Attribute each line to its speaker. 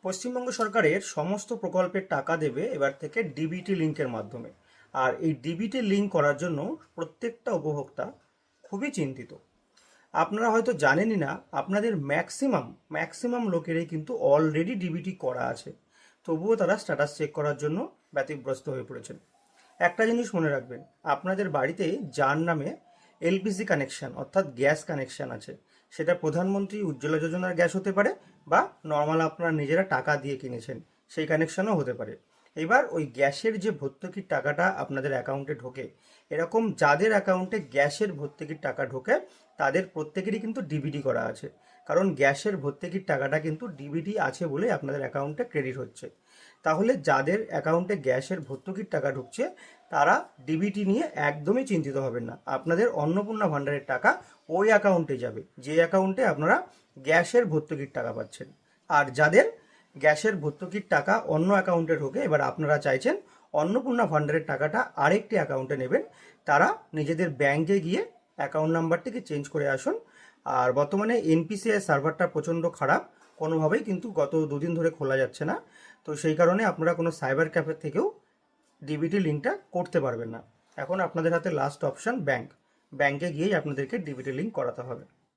Speaker 1: পশ্চিমবঙ্গ সরকারের সমস্ত প্রকল্পের টাকা দেবে এবার থেকে ডিবিটি লিঙ্কের মাধ্যমে। আর এই ডিবিটি লিঙ্ক করার জন্য প্রত্যেকটা উপভোক্তা খুবই চিন্তিত। আপনারা হয়তো জানেনই না, আপনাদের ম্যাক্সিমাম লোকেরই কিন্তু অলরেডি ডিবিটি করা আছে, তবুও তারা স্ট্যাটাস চেক করার জন্য ব্যতিব্যস্ত হয়ে পড়েছেন। একটা জিনিস মনে রাখবেন, আপনাদের বাড়িতে যার নামে এলপিজি কানেকশন অর্থাৎ গ্যাস কানেকশন আছে, সেটা প্রধানমন্ত্রী উজ্জ্বলা যোজনার গ্যাস হতে পারে বা নর্মাল আপনারা নিজেরা টাকা দিয়ে কিনেছেন সেই কানেকশনও হতে পারে। এবার ওই গ্যাসের যে ভর্তুকির টাকাটা আপনাদের অ্যাকাউন্টে ঢোকে, এরকম যাদের অ্যাকাউন্টে গ্যাসের ভর্তুকির টাকা ঢোকে তাদের প্রত্যেকেরই কিন্তু ডিবিটি করা আছে। কারণ গ্যাসের ভর্তুকির টাকাটা কিন্তু ডিবিটি আছে বলে আপনাদের অ্যাকাউন্টে ক্রেডিট হচ্ছে। তাহলে যাদের অ্যাকাউন্টে গ্যাসের ভর্তুকির টাকা ঢুকছে তারা ডিবিটি নিয়ে একদমই চিন্তিত হবেন না। আপনাদের অন্নপূর্ণা ভাণ্ডারের টাকা ওই অ্যাকাউন্টে যাবে যে অ্যাকাউন্টে আপনারা গ্যাসের ভর্তুকির টাকা পাচ্ছেন। আর যাদের গ্যাসের ভর্তুকির টাকা অন্য অ্যাকাউন্টে ঢোকে, এবার আপনারা চাইছেন অন্নপূর্ণা ভাণ্ডারের টাকাটা আরেকটি অ্যাকাউন্টে নেবেন, তারা নিজেদের ব্যাংকে গিয়ে অ্যাকাউন্ট নাম্বারটিকে চেঞ্জ করে আসুন। আর বর্তমানে এনপিসিআই সার্ভারটা প্রচণ্ড খারাপ, কোনোভাবেই কিন্তু গত দুদিন ধরে খোলা যাচ্ছে না। তো সেই কারণে আপনারা কোনো সাইবার ক্যাফে থেকেও ডিবিটি লিঙ্কটা করতে পারবেন না। এখন আপনাদের হাতে লাস্ট অপশান ব্যাংকে গিয়েই আপনাদেরকে ডিবিটি লিঙ্ক করাতে হবে।